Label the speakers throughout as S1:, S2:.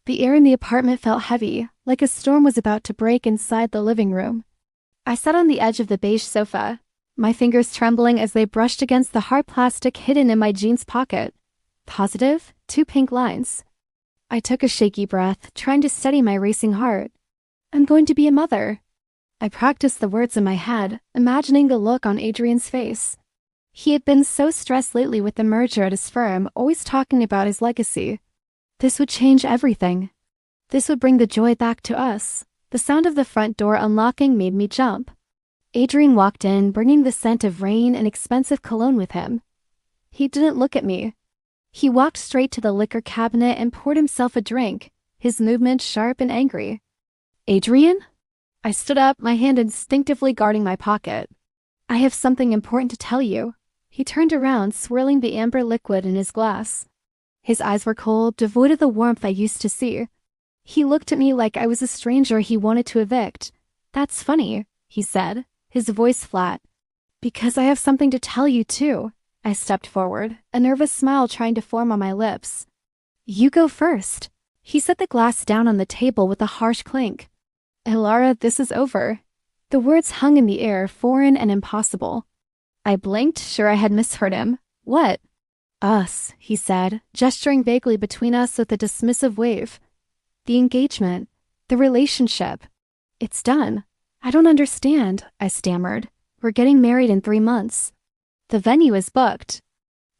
S1: The air in the apartment felt heavy, like a storm was about to break inside the living room. I sat on the edge of the beige sofa, my fingers trembling as they brushed against the hard plastic hidden in my jeans pocket. Positive, 2 pink lines. I took a shaky breath, trying to steady my racing heart. I'm going to be a mother. I practiced the words in my head, imagining the look on Adrian's face. He had been so stressed lately with the merger at his firm, always talking about his legacy. This would change everything. This would bring the joy back to us. The sound of the front door unlocking made me jump. Adrian walked in, bringing the scent of rain and expensive cologne with him. He didn't look at me. He walked straight to the liquor cabinet and poured himself a drink, his movements sharp and angry. Adrian? I stood up, my hand instinctively guarding my pocket. I have something important to tell you. He turned around, swirling the amber liquid in his glass. His eyes were cold, devoid of the warmth I used to see. He looked at me like I was a stranger he wanted to evict. That's funny, he said, his voice flat. Because I have something to tell you, too. I stepped forward, a nervous smile trying to form on my lips. You go first. He set the glass down on the table with a harsh clink. Elara, this is over. The words hung in the air, foreign and impossible. I blinked, sure I had misheard him. What? Us, he said, gesturing vaguely between us with a dismissive wave. The engagement. The relationship. It's done. I don't understand, I stammered. We're getting married in 3 months. The venue is booked.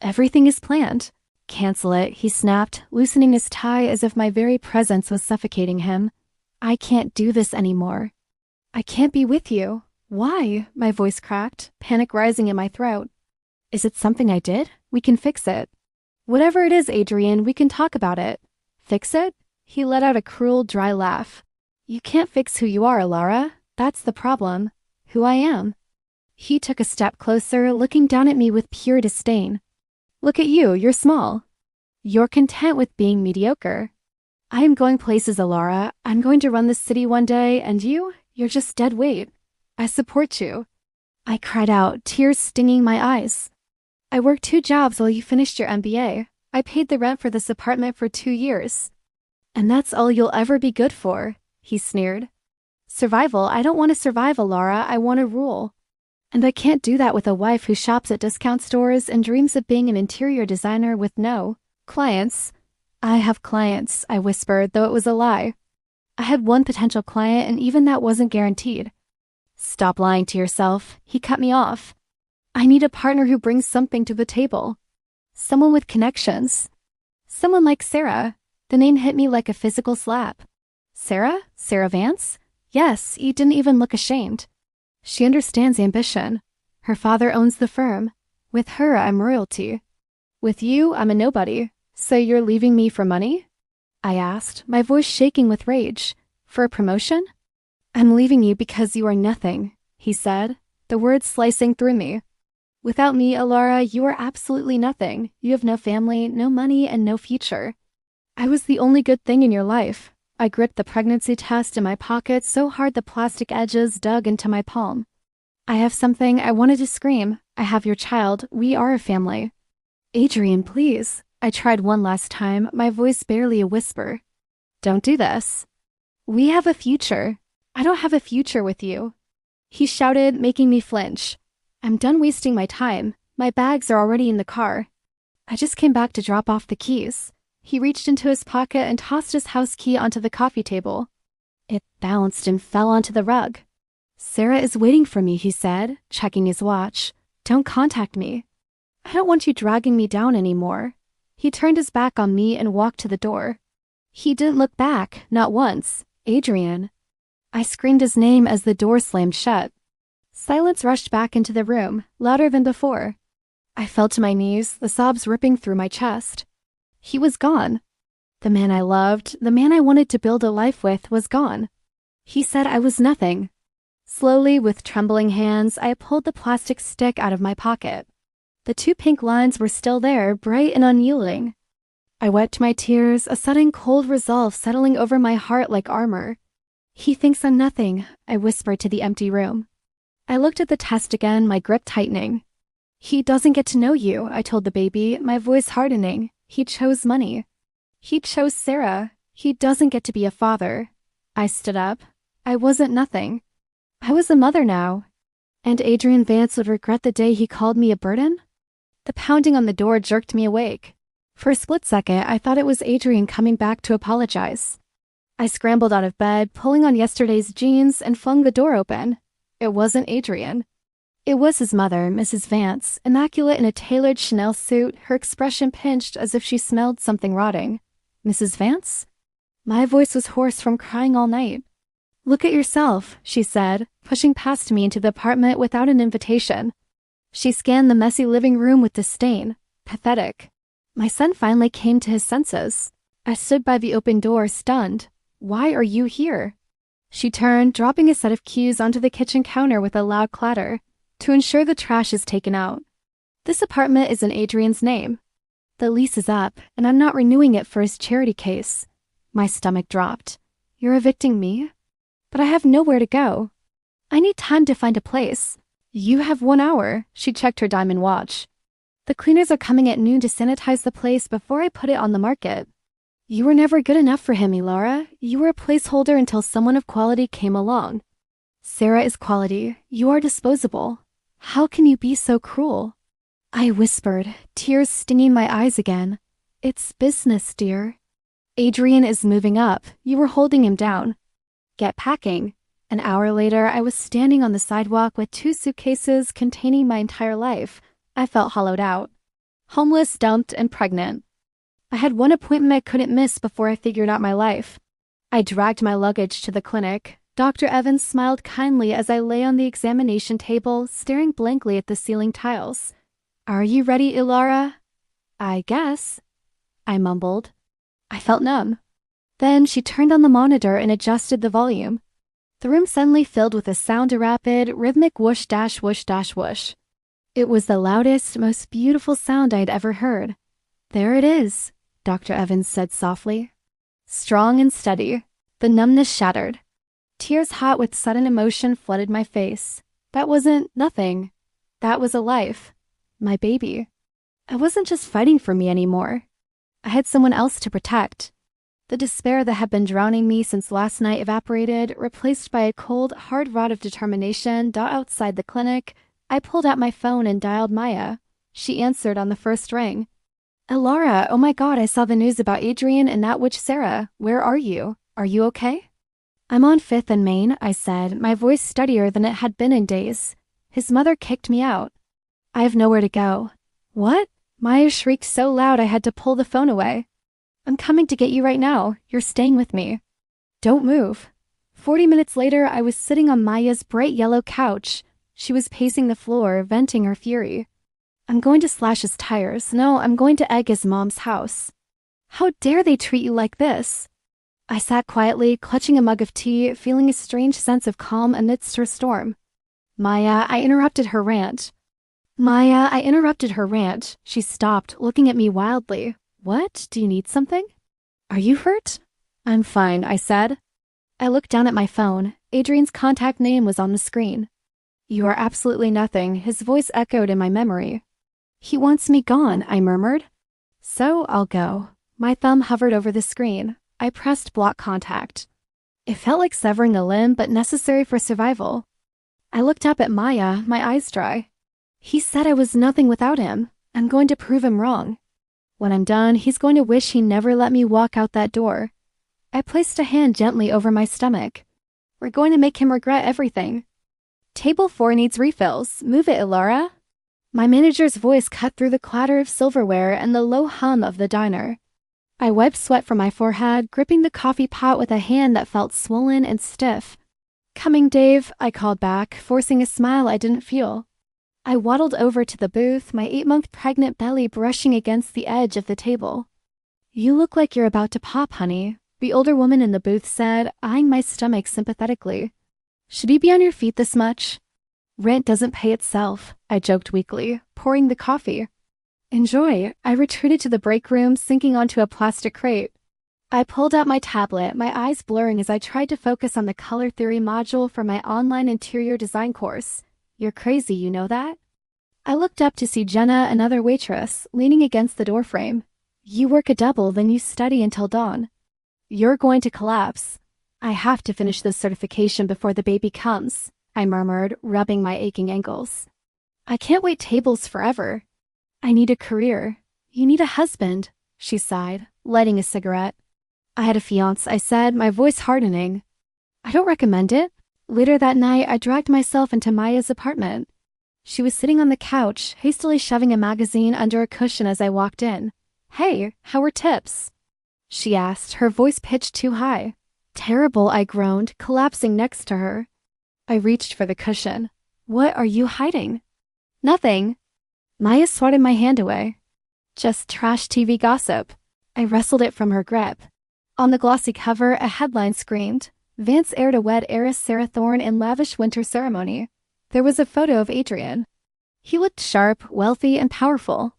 S1: Everything is planned. Cancel it, he snapped, loosening his tie as if my very presence was suffocating him. I can't do this anymore. I can't be with you. Why? My voice cracked, panic rising in my throat. Is it something I did? We can fix it. Whatever it is, Adrian, we can talk about it. Fix it? He let out a cruel, dry laugh. You can't fix who you are, Elara. That's the problem. Who I am. He took a step closer, looking down at me with pure disdain. Look at you, you're small. You're content with being mediocre. I am going places, Elara. I'm going to run this city one day, and you're just dead weight. I support you. I cried out, tears stinging my eyes. I worked 2 jobs while you finished your MBA. I paid the rent for this apartment for 2 years. And that's all you'll ever be good for, he sneered. Survival, I don't want to survive, Elara, I want to rule. And I can't do that with a wife who shops at discount stores and dreams of being an interior designer with no clients. I have clients, I whispered, though it was a lie. I had one potential client, and even that wasn't guaranteed. Stop lying to yourself, he cut me off. I need a partner who brings something to the table. Someone with connections. Someone like Sarah. The name hit me like a physical slap. Sarah? Sarah Vance? Yes, he didn't even look ashamed. She understands ambition. Her father owns the firm. With her, I'm royalty. With you, I'm a nobody. So you're leaving me for money? I asked, my voice shaking with rage. For a promotion? I'm leaving you because you are nothing, he said, the words slicing through me. Without me, Elara, you are absolutely nothing. You have no family, no money, and no future. I was the only good thing in your life. I gripped the pregnancy test in my pocket so hard the plastic edges dug into my palm. I have something I wanted to scream. I have your child. We are a family. Adrian, please. I tried one last time, my voice barely a whisper. Don't do this. We have a future. I don't have a future with you. He shouted, making me flinch. I'm done wasting my time. My bags are already in the car. I just came back to drop off the keys. He reached into his pocket and tossed his house key onto the coffee table. It bounced and fell onto the rug. Sarah is waiting for me, he said, checking his watch. Don't contact me. I don't want you dragging me down anymore. He turned his back on me and walked to the door. He didn't look back, not once. Adrian. I screamed his name as the door slammed shut. Silence rushed back into the room, louder than before. I fell to my knees, the sobs ripping through my chest. He was gone. The man I loved, the man I wanted to build a life with, was gone. He said I was nothing. Slowly, with trembling hands, I pulled the plastic stick out of my pocket. The 2 pink lines were still there, bright and unyielding. I wiped my tears, a sudden cold resolve settling over my heart like armor. He thinks I'm nothing, I whispered to the empty room. I looked at the test again, my grip tightening. He doesn't get to know you, I told the baby, my voice hardening. He chose money. He chose Sarah. He doesn't get to be a father. I stood up. I wasn't nothing. I was a mother now. And Adrian Vance would regret the day he called me a burden? The pounding on the door jerked me awake. For a split second, I thought it was Adrian coming back to apologize. I scrambled out of bed, pulling on yesterday's jeans, and flung the door open. It wasn't Adrian. It was his mother, Mrs. Vance, immaculate in a tailored Chanel suit, her expression pinched as if she smelled something rotting. Mrs. Vance? My voice was hoarse from crying all night. Look at yourself, she said, pushing past me into the apartment without an invitation. She scanned the messy living room with disdain. Pathetic. My son finally came to his senses. I stood by the open door, stunned. Why are you here? She turned, dropping a set of keys onto the kitchen counter with a loud clatter. To ensure the trash is taken out. This apartment is in Adrian's name. The lease is up, and I'm not renewing it for his charity case. My stomach dropped. You're evicting me? But I have nowhere to go. I need time to find a place. You have 1 hour, she checked her diamond watch. The cleaners are coming at noon to sanitize the place before I put it on the market. You were never good enough for him, Elara. You were a placeholder until someone of quality came along. Sarah is quality. You are disposable. How can you be so cruel? I whispered, tears stinging my eyes again. It's business, dear. Adrian is moving up. You were holding him down. Get packing. An hour later, I was standing on the sidewalk with 2 suitcases containing my entire life. I felt hollowed out. Homeless, dumped, and pregnant. I had one appointment I couldn't miss before I figured out my life. I dragged my luggage to the clinic. Dr. Evans smiled kindly as I lay on the examination table, staring blankly at the ceiling tiles. Are you ready, Elara? I guess, I mumbled. I felt numb. Then she turned on the monitor and adjusted the volume. The room suddenly filled with a sound of rapid, rhythmic whoosh dash whoosh dash whoosh. It was the loudest, most beautiful sound I'd ever heard. There it is, Dr. Evans said softly. Strong and steady. The numbness shattered. Tears hot with sudden emotion flooded my face. That wasn't nothing. That was a life. My baby. I wasn't just fighting for me anymore. I had someone else to protect. The despair that had been drowning me since last night evaporated, replaced by a cold, hard rod of determination. Outside the clinic, I pulled out my phone and dialed Maya. She answered on the first ring. Elara, oh my God, I saw the news about Adrian and that witch Sarah. Where are you? Are you okay? I'm on 5th and Main, I said, my voice steadier than it had been in days. His mother kicked me out. I have nowhere to go. What? Maya shrieked so loud I had to pull the phone away. I'm coming to get you right now. You're staying with me. Don't move. 40 minutes later, I was sitting on Maya's bright yellow couch. She was pacing the floor, venting her fury. I'm going to slash his tires. No, I'm going to egg his mom's house. How dare they treat you like this? I sat quietly, clutching a mug of tea, feeling a strange sense of calm amidst her storm. Maya, I interrupted her rant. She stopped, looking at me wildly. What? Do you need something? Are you hurt? I'm fine, I said. I looked down at my phone. Adrian's contact name was on the screen. You are absolutely nothing, his voice echoed in my memory. He wants me gone, I murmured. So I'll go. My thumb hovered over the screen. I pressed block contact. It felt like severing a limb, but necessary for survival. I looked up at Maya, my eyes dry. He said I was nothing without him. I'm going to prove him wrong. When I'm done, he's going to wish he never let me walk out that door. I placed a hand gently over my stomach. We're going to make him regret everything. Table 4 needs refills. Move it, Elara. My manager's voice cut through the clatter of silverware and the low hum of the diner. I wiped sweat from my forehead, gripping the coffee pot with a hand that felt swollen and stiff. Coming, Dave, I called back, forcing a smile I didn't feel. I waddled over to the booth, my 8-month pregnant belly brushing against the edge of the table. You look like you're about to pop, honey, the older woman in the booth said, eyeing my stomach sympathetically. Should you be on your feet this much? Rent doesn't pay itself, I joked weakly, pouring the coffee. Enjoy. I retreated to the break room, sinking onto a plastic crate. I pulled out my tablet, my eyes blurring as I tried to focus on the color theory module for my online interior design course. You're crazy, you know that? I looked up to see Jenna, another waitress, leaning against the doorframe. You work a double, then you study until dawn. You're going to collapse. I have to finish this certification before the baby comes, I murmured, rubbing my aching ankles. I can't wait tables forever. I need a career. You need a husband, she sighed, lighting a cigarette. I had a fiancé, I said, my voice hardening. I don't recommend it. Later that night, I dragged myself into Maya's apartment. She was sitting on the couch, hastily shoving a magazine under a cushion as I walked in. Hey, how were tips? She asked, her voice pitched too high. Terrible, I groaned, collapsing next to her. I reached for the cushion. What are you hiding? Nothing. Maya swatted my hand away. Just trash TV gossip. I wrestled it from her grip. On the glossy cover, a headline screamed, Vance heir to wed heiress Sarah Thorne in lavish winter ceremony. There was a photo of Adrian. He looked sharp, wealthy, and powerful.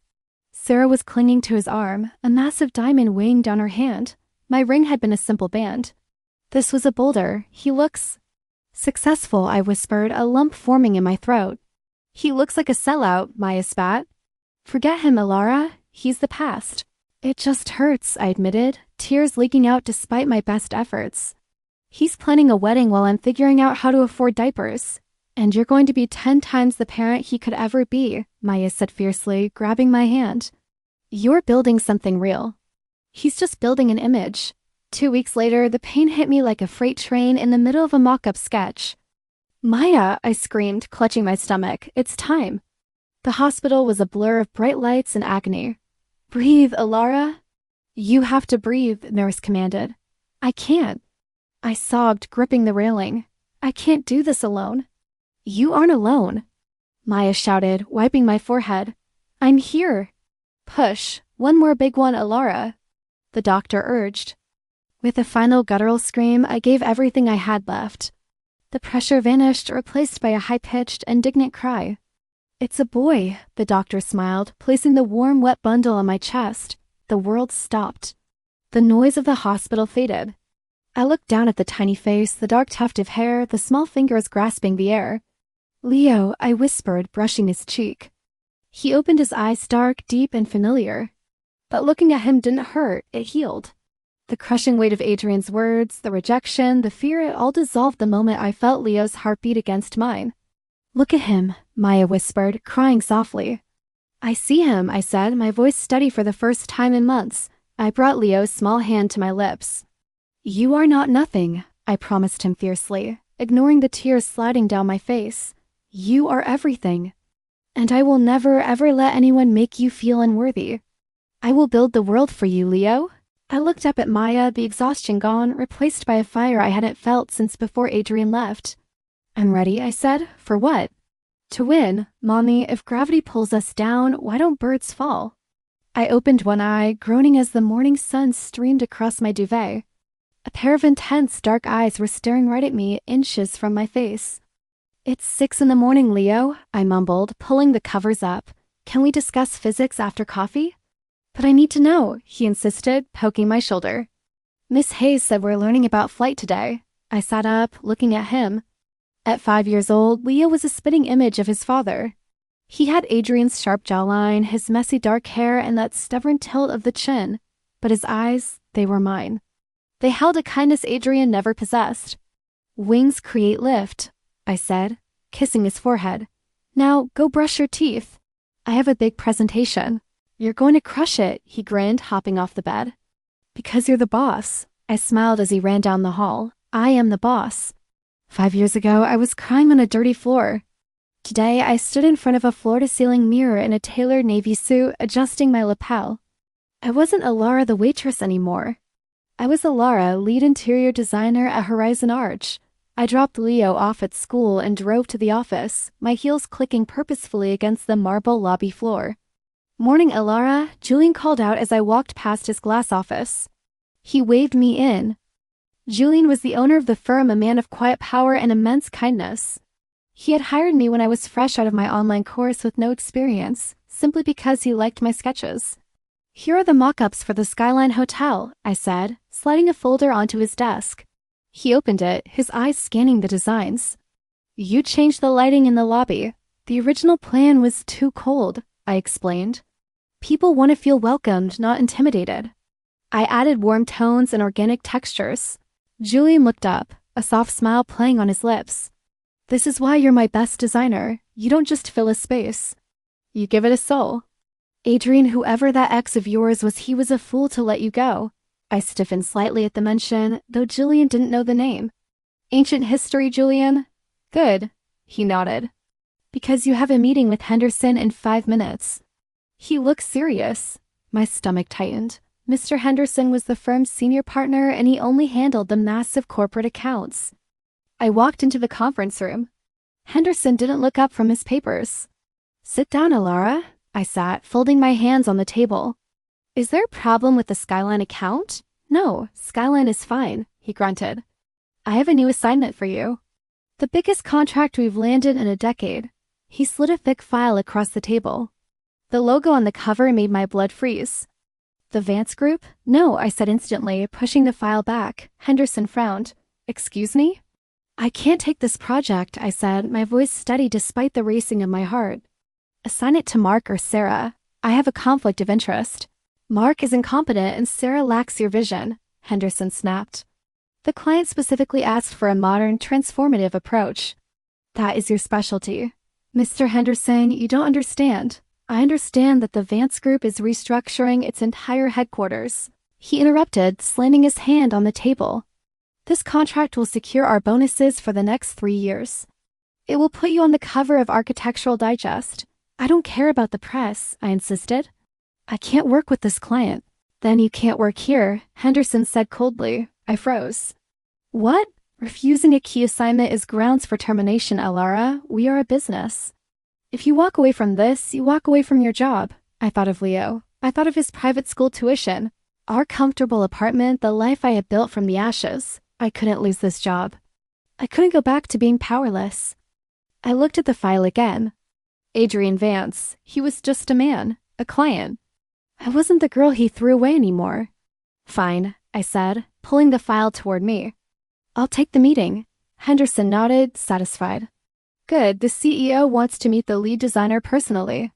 S1: Sarah was clinging to his arm, a massive diamond weighing down her hand. My ring had been a simple band. This was a boulder. He looks successful, I whispered, a lump forming in my throat. He looks like a sellout, Maya spat. Forget him, Elara. He's the past. It just hurts, I admitted, tears leaking out despite my best efforts. He's planning a wedding while I'm figuring out how to afford diapers. And you're going to be 10 times the parent he could ever be, Maya said fiercely, grabbing my hand. You're building something real. He's just building an image. 2 weeks later, the pain hit me like a freight train in the middle of a mock-up sketch. Maya, I screamed, clutching my stomach. It's time. The hospital was a blur of bright lights and agony. Breathe, Elara. You have to breathe, the nurse commanded. I can't. I sobbed, gripping the railing. I can't do this alone. You aren't alone, Maya shouted, wiping my forehead. I'm here. Push. One more big one, Elara, the doctor urged. With a final guttural scream, I gave everything I had left. The pressure vanished, replaced by a high-pitched, indignant cry. It's a boy, the doctor smiled, placing the warm, wet bundle on my chest. The world stopped. The noise of the hospital faded. I looked down at the tiny face, the dark tuft of hair, the small fingers grasping the air. Leo, I whispered, brushing his cheek. He opened his eyes, dark, deep, and familiar. But looking at him didn't hurt, it healed. The crushing weight of Adrian's words, the rejection, the fear, it all dissolved the moment I felt Leo's heartbeat against mine. Look at him, Maya whispered, crying softly. I see him, I said, my voice steady for the first time in months. I brought Leo's small hand to my lips. You are not nothing, I promised him fiercely, ignoring the tears sliding down my face. You are everything. And I will never, ever let anyone make you feel unworthy. I will build the world for you, Leo. I looked up at Maya, the exhaustion gone, replaced by a fire I hadn't felt since before Adrian left. I'm ready, I said. For what? To win. Mommy, if gravity pulls us down, why don't birds fall? I opened one eye, groaning as the morning sun streamed across my duvet. A pair of intense, dark eyes were staring right at me, inches from my face. It's 6 a.m, Leo, I mumbled, pulling the covers up. Can we discuss physics after coffee? But I need to know, he insisted, poking my shoulder. Miss Hayes said we're learning about flight today. I sat up, looking at him. At 5 years old, Leo was a spitting image of his father. He had Adrian's sharp jawline, his messy dark hair, and that stubborn tilt of the chin. But his eyes, they were mine. They held a kindness Adrian never possessed. Wings create lift, I said, kissing his forehead. Now, go brush your teeth. I have a big presentation. You're going to crush it, he grinned, hopping off the bed. Because you're the boss. I smiled as he ran down the hall. I am the boss. 5 years ago, I was crying on a dirty floor. Today, I stood in front of a floor-to-ceiling mirror in a tailored navy suit, adjusting my lapel. I wasn't Elara the waitress anymore. I was Elara, lead interior designer at Horizon Arch. I dropped Leo off at school and drove to the office, my heels clicking purposefully against the marble lobby floor. Morning, Elara, Julian called out as I walked past his glass office. He waved me in. Julian was the owner of the firm, a man of quiet power and immense kindness. He had hired me when I was fresh out of my online course with no experience, simply because he liked my sketches. Here are the mock-ups for the Skyline Hotel, I said, sliding a folder onto his desk. He opened it, his eyes scanning the designs. You changed the lighting in the lobby. The original plan was too cold, I explained. People want to feel welcomed, not intimidated. I added warm tones and organic textures. Julian looked up, a soft smile playing on his lips. This is why you're my best designer. You don't just fill a space. You give it a soul. Adrian, whoever that ex of yours was, he was a fool to let you go. I stiffened slightly at the mention, though Julian didn't know the name. Ancient history, Julian? Good. He nodded. Because you have a meeting with Henderson in 5 minutes. He looked serious. My stomach tightened. Mr. Henderson was the firm's senior partner and he only handled the massive corporate accounts. I walked into the conference room. Henderson didn't look up from his papers. Sit down, Elara. I sat, folding my hands on the table. Is there a problem with the Skyline account? No, Skyline is fine, he grunted. I have a new assignment for you. The biggest contract we've landed in a decade. He slid a thick file across the table. The logo on the cover made my blood freeze. The Vance Group? No, I said instantly, pushing the file back. Henderson frowned. Excuse me? I can't take this project, I said, my voice steady despite the racing of my heart. Assign it to Mark or Sarah. I have a conflict of interest. Mark is incompetent and Sarah lacks your vision, Henderson snapped. The client specifically asked for a modern, transformative approach. That is your specialty. Mr. Henderson, you don't understand. I understand that the Vance Group is restructuring its entire headquarters. He interrupted, slamming his hand on the table. This contract will secure our bonuses for the next 3 years. It will put you on the cover of Architectural Digest. I don't care about the press, I insisted. I can't work with this client. Then you can't work here, Henderson said coldly. I froze. What? Refusing a key assignment is grounds for termination, Elara. We are a business. If you walk away from this, you walk away from your job. I thought of Leo. I thought of his private school tuition. Our comfortable apartment, the life I had built from the ashes. I couldn't lose this job. I couldn't go back to being powerless. I looked at the file again. Adrian Vance. He was just a man, a client. I wasn't the girl he threw away anymore. Fine, I said, pulling the file toward me. I'll take the meeting. Henderson nodded, satisfied. Good, the CEO wants to meet the lead designer personally.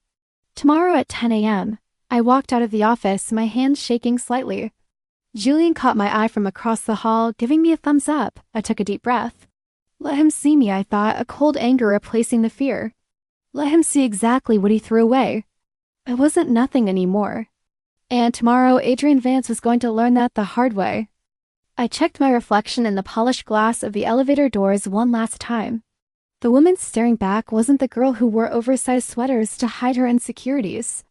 S1: Tomorrow at 10 a.m. I walked out of the office, my hands shaking slightly. Julian caught my eye from across the hall, giving me a thumbs up. I took a deep breath. Let him see me, I thought, a cold anger replacing the fear. Let him see exactly what he threw away. I wasn't nothing anymore. And tomorrow, Adrian Vance was going to learn that the hard way. I checked my reflection in the polished glass of the elevator doors one last time. The woman staring back wasn't the girl who wore oversized sweaters to hide her insecurities.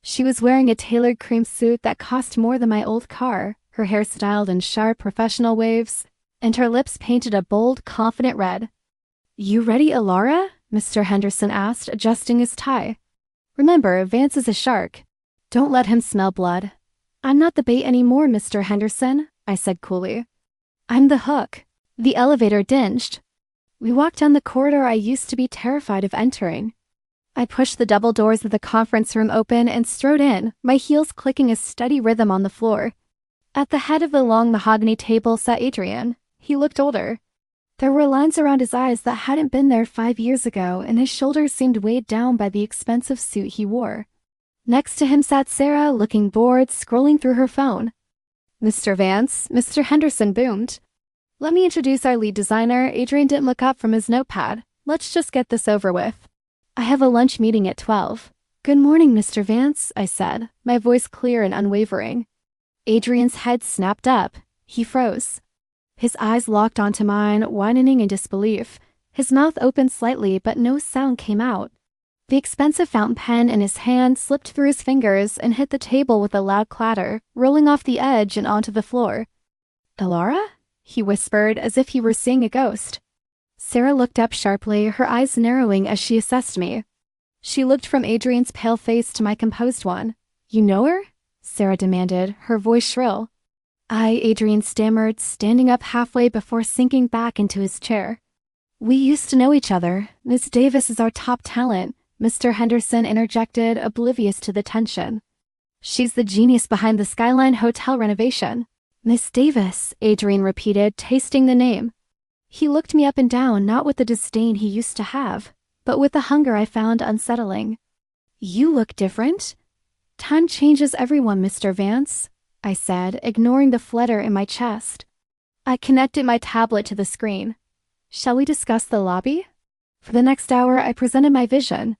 S1: She was wearing a tailored cream suit that cost more than my old car, her hair styled in sharp professional waves, and her lips painted a bold, confident red. You ready, Elara? Mr. Henderson asked, adjusting his tie. Remember, Vance is a shark. Don't let him smell blood. I'm not the bait anymore, Mr. Henderson, I said coolly. I'm the hook. The elevator dinged. We walked down the corridor I used to be terrified of entering. I pushed the double doors of the conference room open and strode in, my heels clicking a steady rhythm on the floor. At the head of the long mahogany table sat Adrian. He looked older. There were lines around his eyes that hadn't been there 5 years ago, and his shoulders seemed weighed down by the expensive suit he wore. Next to him sat Sarah, looking bored, scrolling through her phone. Mr. Vance, Mr. Henderson boomed. Let me introduce our lead designer. Adrian didn't look up from his notepad. Let's just get this over with. I have a lunch meeting at 12. Good morning, Mr. Vance, I said, my voice clear and unwavering. Adrian's head snapped up. He froze. His eyes locked onto mine, widening in disbelief. His mouth opened slightly, but no sound came out. The expensive fountain pen in his hand slipped through his fingers and hit the table with a loud clatter, rolling off the edge and onto the floor. Elara? He whispered, as if he were seeing a ghost. Sarah looked up sharply, her eyes narrowing as she assessed me. She looked from Adrian's pale face to my composed one. You know her? Sarah demanded, her voice shrill. Adrian stammered, standing up halfway before sinking back into his chair. We used to know each other. Miss Davis is our top talent, Mr. Henderson interjected, oblivious to the tension. She's the genius behind the Skyline Hotel renovation. Miss Davis, Adrian repeated, tasting the name. He looked me up and down, not with the disdain he used to have, but with the hunger I found unsettling. You look different. Time changes everyone, Mr. Vance. I said, ignoring the flutter in my chest. I connected my tablet to the screen. Shall we discuss the lobby? For the next hour, I presented my vision.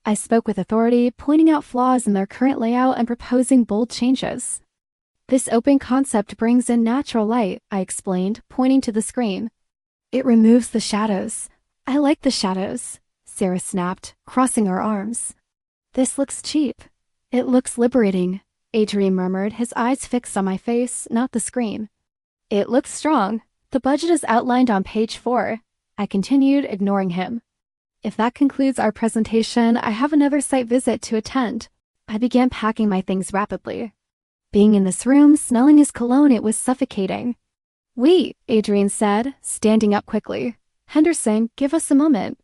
S1: I spoke with authority, pointing out flaws in their current layout and proposing bold changes. This open concept brings in natural light, I explained, pointing to the screen. It removes the shadows. I like the shadows, Sarah snapped, crossing her arms. This looks cheap. It looks liberating, Adrian murmured, his eyes fixed on my face, not the screen. It looks strong. The budget is outlined on page 4. I continued, ignoring him. If that concludes our presentation, I have another site visit to attend. I began packing my things rapidly. Being in this room, smelling his cologne, it was suffocating. Wait, Adrian said, standing up quickly. Henderson, give us a moment.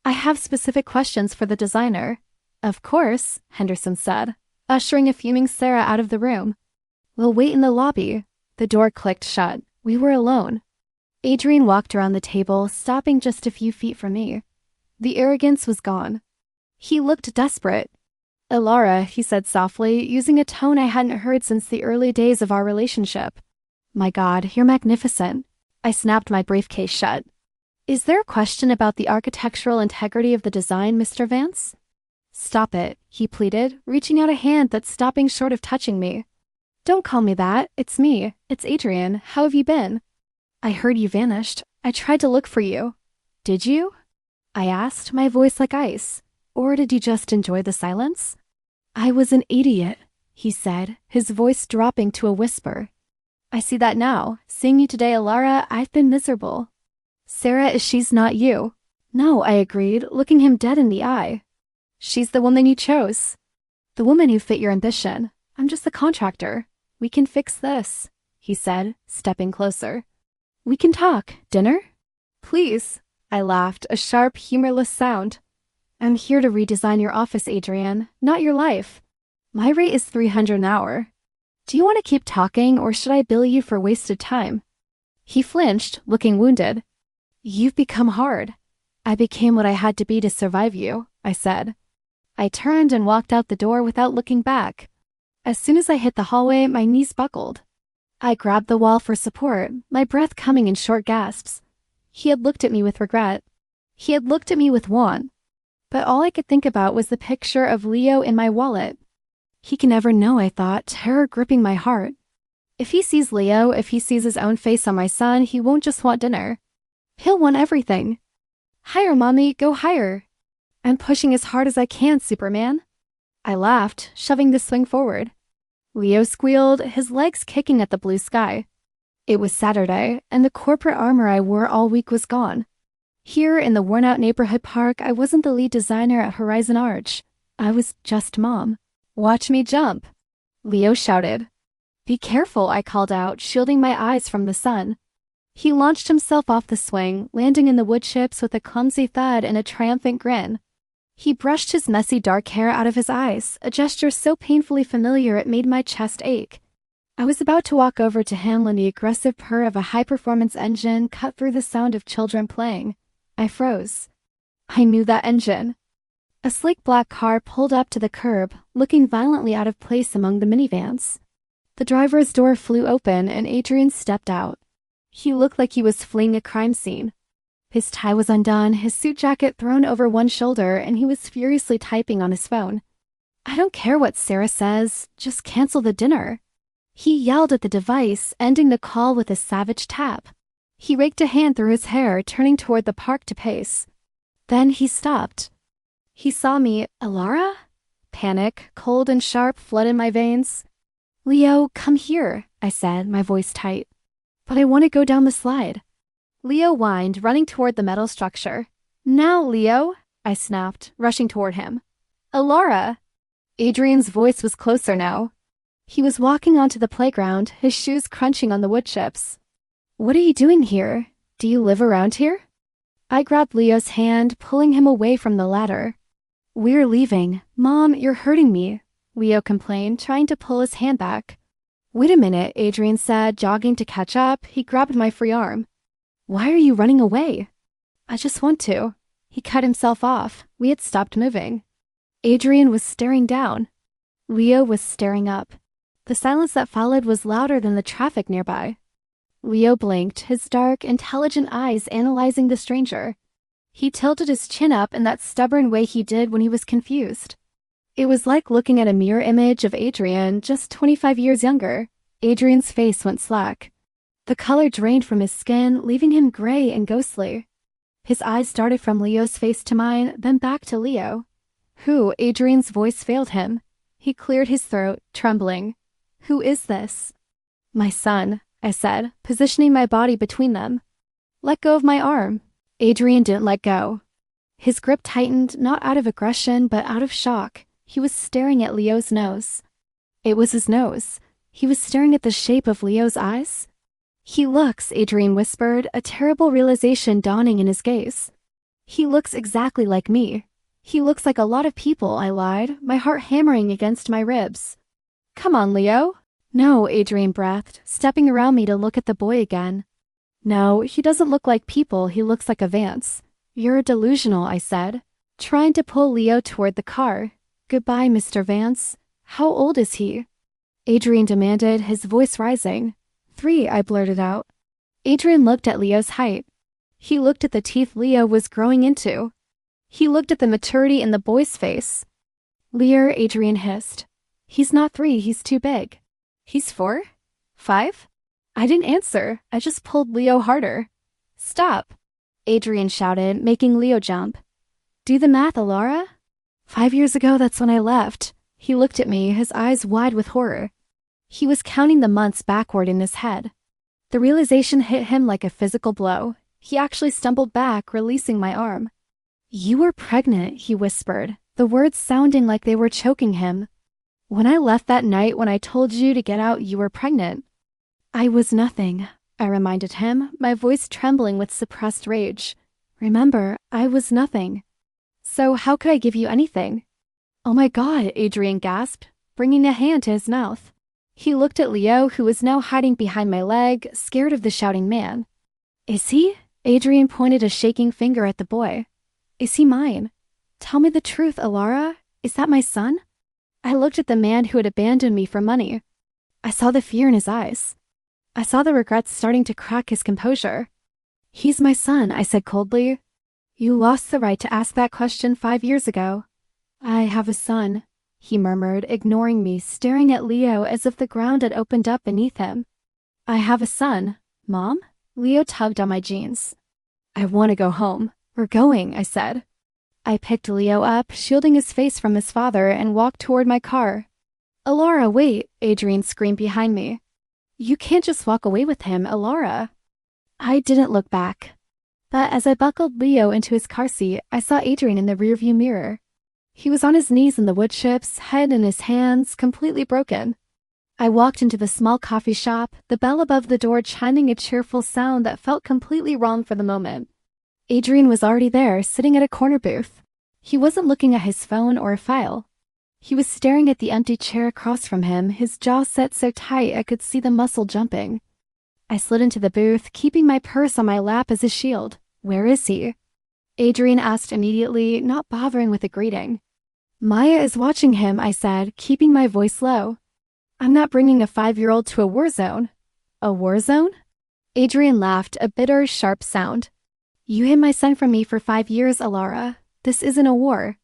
S1: I have specific questions for the designer. Of course, Henderson said, ushering a fuming Sarah out of the room. We'll wait in the lobby. The door clicked shut. We were alone. Adrian walked around the table, stopping just a few feet from me. The arrogance was gone. He looked desperate. Elara, he said softly, using a tone I hadn't heard since the early days of our relationship. My God, you're magnificent. I snapped my briefcase shut. Is there a question about the architectural integrity of the design, Mr. Vance? Stop it, he pleaded, reaching out a hand that's stopping short of touching me. Don't call me that. It's me. It's Adrian. How have you been? I heard you vanished. I tried to look for you. Did you? I asked, my voice like ice. Or did you just enjoy the silence? I was an idiot, he said, his voice dropping to a whisper. I see that now. Seeing you today, Elara, I've been miserable. Sarah, she's not you. No, I agreed, looking him dead in the eye. She's the woman you chose. The woman who fit your ambition. I'm just the contractor. We can fix this, he said, stepping closer. We can talk. Dinner? Please. I laughed, a sharp, humorless sound. I'm here to redesign your office, Adrian, not your life. My rate is $300 an hour. Do you want to keep talking, or should I bill you for wasted time? He flinched, looking wounded. You've become hard. I became what I had to be to survive you, I said. I turned and walked out the door without looking back. As soon as I hit the hallway, my knees buckled. I grabbed the wall for support, my breath coming in short gasps. He had looked at me with regret. He had looked at me with want. But all I could think about was the picture of Leo in my wallet. He can never know, I thought, terror gripping my heart. If he sees Leo, if he sees his own face on my son, he won't just want dinner. He'll want everything. Higher, Mommy, go higher. I'm pushing as hard as I can, Superman. I laughed, shoving the swing forward. Leo squealed, his legs kicking at the blue sky. It was Saturday, and the corporate armor I wore all week was gone. Here in the worn-out neighborhood park, I wasn't the lead designer at Horizon Arch. I was just Mom. Watch me jump. Leo shouted. Be careful, I called out, shielding my eyes from the sun. He launched himself off the swing, landing in the wood chips with a clumsy thud and a triumphant grin. He brushed his messy dark hair out of his eyes, a gesture so painfully familiar it made my chest ache. I was about to walk over to him when the aggressive purr of a high-performance engine cut through the sound of children playing. I froze. I knew that engine. A sleek black car pulled up to the curb, looking violently out of place among the minivans. The driver's door flew open and Adrian stepped out. He looked like he was fleeing a crime scene. His tie was undone, his suit jacket thrown over one shoulder, and he was furiously typing on his phone. I don't care what Sarah says, just cancel the dinner. He yelled at the device, ending the call with a savage tap. He raked a hand through his hair, turning toward the park to pace. Then he stopped. He saw me. Elara? Panic, cold and sharp, flooded my veins. Leo, come here, I said, my voice tight. But I want to go down the slide. Leo whined, running toward the metal structure. Now, Leo, I snapped, rushing toward him. Elara! Adrian's voice was closer now. He was walking onto the playground, his shoes crunching on the wood chips. What are you doing here? Do you live around here? I grabbed Leo's hand, pulling him away from the ladder. We're leaving. Mom, you're hurting me, Leo complained, trying to pull his hand back. Wait a minute, Adrian said, jogging to catch up. He grabbed my free arm. Why are you running away? I just want to. He cut himself off. We had stopped moving. Adrian was staring down. Leo was staring up. The silence that followed was louder than the traffic nearby. Leo blinked, his dark, intelligent eyes analyzing the stranger. He tilted his chin up in that stubborn way he did when he was confused. It was like looking at a mirror image of Adrian, just 25 years younger. Adrian's face went slack. The color drained from his skin, leaving him gray and ghostly. His eyes darted from Leo's face to mine, then back to Leo. Who? Adrian's voice failed him. He cleared his throat, trembling. Who is this? My son, I said, positioning my body between them. Let go of my arm. Adrian didn't let go. His grip tightened, not out of aggression, but out of shock. He was staring at Leo's nose. It was his nose. He was staring at the shape of Leo's eyes. He looks, Adrian whispered, a terrible realization dawning in his gaze. He looks exactly like me. He looks like a lot of people, I lied, my heart hammering against my ribs. Come on, Leo. No, Adrian breathed, stepping around me to look at the boy again. No, he doesn't look like people, he looks like a Vance. You're delusional, I said, trying to pull Leo toward the car. Goodbye, Mr. Vance. How old is he? Adrian demanded, his voice rising. 3, I blurted out. Adrian looked at Leo's height. He looked at the teeth Leo was growing into. He looked at the maturity in the boy's face. Lear, Adrian hissed. He's not 3, he's too big. He's 4? 5? I didn't answer. I just pulled Leo harder. Stop, Adrian shouted, making Leo jump. Do the math, Elara. 5 years ago, that's when I left. He looked at me, his eyes wide with horror. He was counting the months backward in his head. The realization hit him like a physical blow. He actually stumbled back, releasing my arm. You were pregnant, he whispered, the words sounding like they were choking him. When I left that night when I told you to get out, you were pregnant. I was nothing, I reminded him, my voice trembling with suppressed rage. Remember, I was nothing. So how could I give you anything? Oh my God, Adrian gasped, bringing a hand to his mouth. He looked at Leo, who was now hiding behind my leg, scared of the shouting man. Is he? Adrian pointed a shaking finger at the boy. Is he mine? Tell me the truth, Elara. Is that my son? I looked at the man who had abandoned me for money. I saw the fear in his eyes. I saw the regrets starting to crack his composure. He's my son, I said coldly. You lost the right to ask that question 5 years ago. I have a son, he murmured, ignoring me, staring at Leo as if the ground had opened up beneath him. I have a son. Mom? Leo tugged on my jeans. I want to go home. We're going, I said. I picked Leo up, shielding his face from his father, and walked toward my car. Elara, wait, Adrian screamed behind me. You can't just walk away with him, Elara. I didn't look back. But as I buckled Leo into his car seat, I saw Adrian in the rearview mirror. He was on his knees in the wood chips, head in his hands, completely broken. I walked into the small coffee shop, the bell above the door chiming a cheerful sound that felt completely wrong for the moment. Adrian was already there, sitting at a corner booth. He wasn't looking at his phone or a file. He was staring at the empty chair across from him, his jaw set so tight I could see the muscle jumping. I slid into the booth, keeping my purse on my lap as a shield. Where is he? Adrian asked immediately, not bothering with a greeting. Maya is watching him, I said, keeping my voice low. I'm not bringing a 5-year-old to a war zone. A war zone? Adrian laughed, a bitter, sharp sound. You hid my son from me for 5 years, Elara. This isn't a war.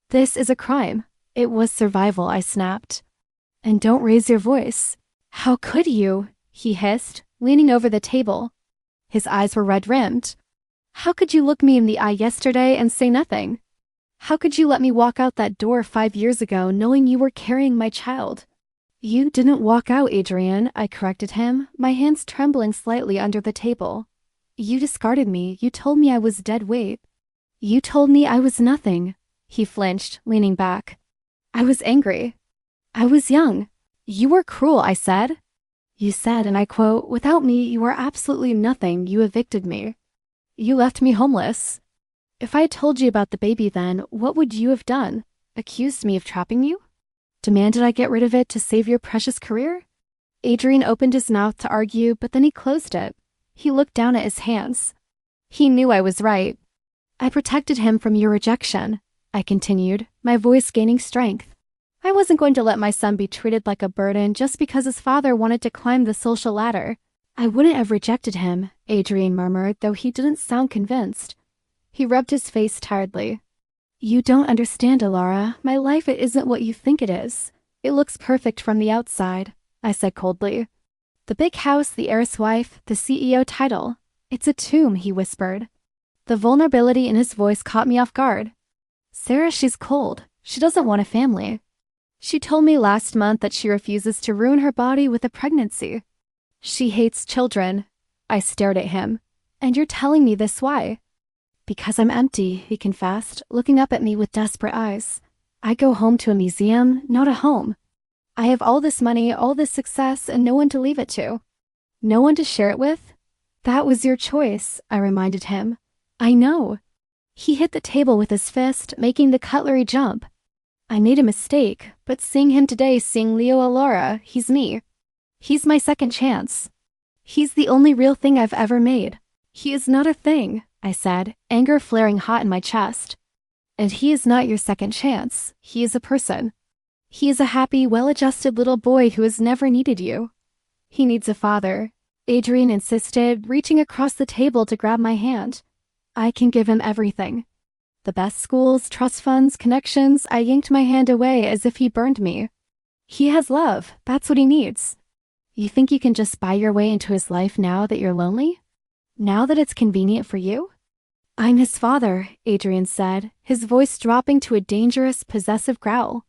S1: This is a crime. It was survival, I snapped. And don't raise your voice. How could you? He hissed, leaning over the table. His eyes were red-rimmed. How could you look me in the eye yesterday and say nothing? How could you let me walk out that door 5 years ago knowing you were carrying my child? You didn't walk out, Adrian, I corrected him, my hands trembling slightly under the table. You discarded me. You told me I was dead weight. You told me I was nothing. He flinched, leaning back. I was angry. I was young. You were cruel, I said. You said, and I quote, without me, you are absolutely nothing. You evicted me. You left me homeless. If I had told you about the baby then, what would you have done? Accused me of trapping you? Demanded I get rid of it to save your precious career? Adrian opened his mouth to argue, but then he closed it. He looked down at his hands. He knew I was right. I protected him from your rejection, I continued, my voice gaining strength. I wasn't going to let my son be treated like a burden just because his father wanted to climb the social ladder. I wouldn't have rejected him, Adrian murmured, though he didn't sound convinced. He rubbed his face tiredly. You don't understand, Elara. My life isn't what you think it is. It looks perfect from the outside, I said coldly. The big house, the heiress wife, the CEO title. It's a tomb, he whispered. The vulnerability in his voice caught me off guard. Sarah, she's cold. She doesn't want a family. She told me last month that she refuses to ruin her body with a pregnancy. She hates children. I stared at him. And you're telling me this why? Because I'm empty, he confessed, looking up at me with desperate eyes. I go home to a museum, not a home. I have all this money, all this success, and no one to leave it to. No one to share it with? That was your choice, I reminded him. I know. He hit the table with his fist, making the cutlery jump. I made a mistake, but seeing him today, seeing Leo Elara, he's me. He's my second chance. He's the only real thing I've ever made. He is not a thing, I said, anger flaring hot in my chest. And he is not your second chance. He is a person. He is a happy, well-adjusted little boy who has never needed you. He needs a father, Adrian insisted, reaching across the table to grab my hand. I can give him everything. The best schools, trust funds, connections. I yanked my hand away as if he burned me. He has love. That's what he needs. You think you can just buy your way into his life now that you're lonely? Now that it's convenient for you? I'm his father, Adrian said, his voice dropping to a dangerous, possessive growl.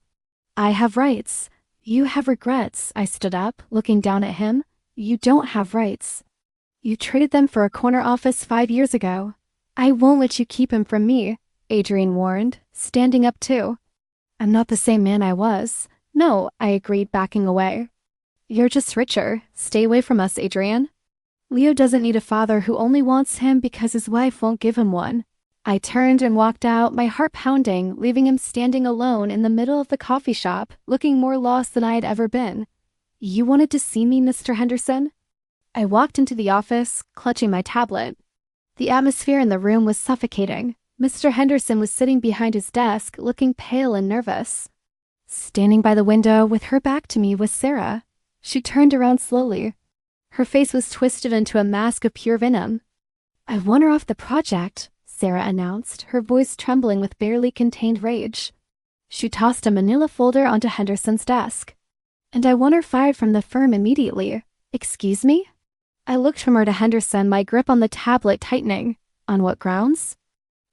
S1: I have rights. You have regrets. I stood up, looking down at him. You don't have rights. You traded them for a corner office 5 years ago. I won't let you keep him from me, Adrian warned, standing up too. I'm not the same man I was. No, I agreed, backing away. You're just richer. Stay away from us, Adrian. Leo doesn't need a father who only wants him because his wife won't give him one. I turned and walked out, my heart pounding, leaving him standing alone in the middle of the coffee shop, looking more lost than I had ever been. You wanted to see me, Mr. Henderson? I walked into the office, clutching my tablet. The atmosphere in the room was suffocating. Mr. Henderson was sitting behind his desk, looking pale and nervous. Standing by the window with her back to me was Sarah. She turned around slowly. Her face was twisted into a mask of pure venom. I won her off the project, Sarah announced, her voice trembling with barely contained rage. She tossed a manila folder onto Henderson's desk. And I won her fired from the firm immediately. Excuse me? I looked from her to Henderson, my grip on the tablet tightening. On what grounds?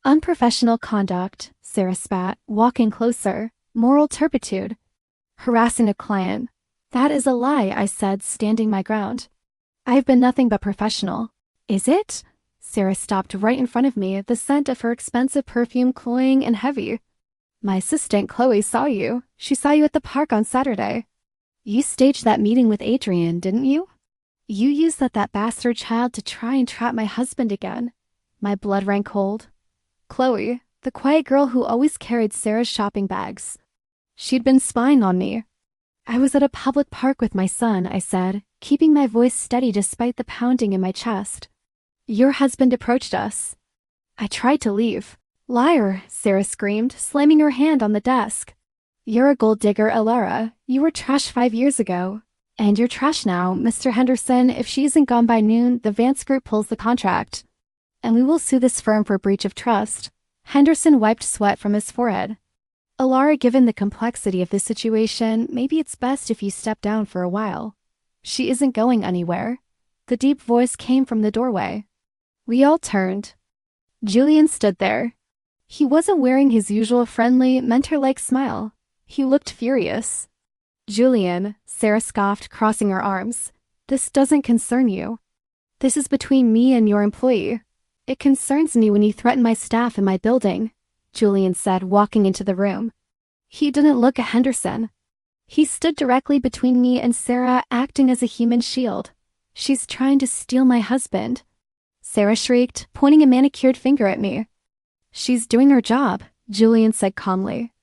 S1: Unprofessional conduct, Sarah spat, walking closer. Moral turpitude. Harassing a client. That is a lie, I said, standing my ground. I've been nothing but professional. Is it? Sarah stopped right in front of me, the scent of her expensive perfume cloying and heavy. My assistant, Chloe, saw you. She saw you at the park on Saturday. You staged that meeting with Adrian, didn't you? You used that bastard child to try and trap my husband again. My blood ran cold. Chloe, the quiet girl who always carried Sarah's shopping bags. She'd been spying on me. I was at a public park with my son, I said, keeping my voice steady despite the pounding in my chest. Your husband approached us. I tried to leave. Liar, Sarah screamed, slamming her hand on the desk. You're a gold digger, Elara. You were trash 5 years ago. And you're trash now, Mr. Henderson. If she isn't gone by noon, the Vance Group pulls the contract. And we will sue this firm for breach of trust. Henderson wiped sweat from his forehead. Elara, given the complexity of this situation, maybe it's best if you step down for a while. She isn't going anywhere. The deep voice came from the doorway. We all turned. Julian stood there. He wasn't wearing his usual friendly, mentor-like smile. He looked furious. Julian, Sarah scoffed, crossing her arms. This doesn't concern you. This is between me and your employee. It concerns me when you threaten my staff in my building, Julian said, walking into the room. He didn't look at Henderson. He stood directly between me and Sarah, acting as a human shield. She's trying to steal my husband. Sarah shrieked, pointing a manicured finger at me. She's doing her job, Julian said calmly.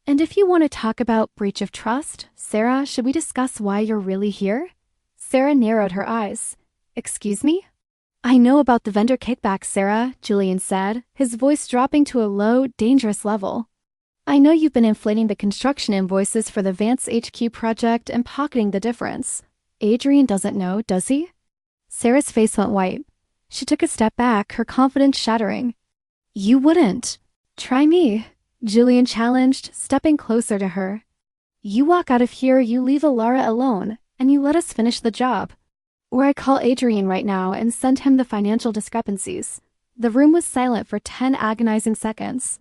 S1: And if you want to talk about breach of trust, Sarah, should we discuss why you're really here? Sarah narrowed her eyes. Excuse me? I know about the vendor kickback, Sarah, Julian said, his voice dropping to a low, dangerous level. I know you've been inflating the construction invoices for the Vance HQ project and pocketing the difference. Adrian doesn't know, does he? Sarah's face went white. She took a step back, her confidence shattering. You wouldn't. Try me, Julian challenged, stepping closer to her. You walk out of here, you leave Elara alone, and you let us finish the job. Or I call Adrian right now and send him the financial discrepancies. The room was silent for 10 agonizing seconds.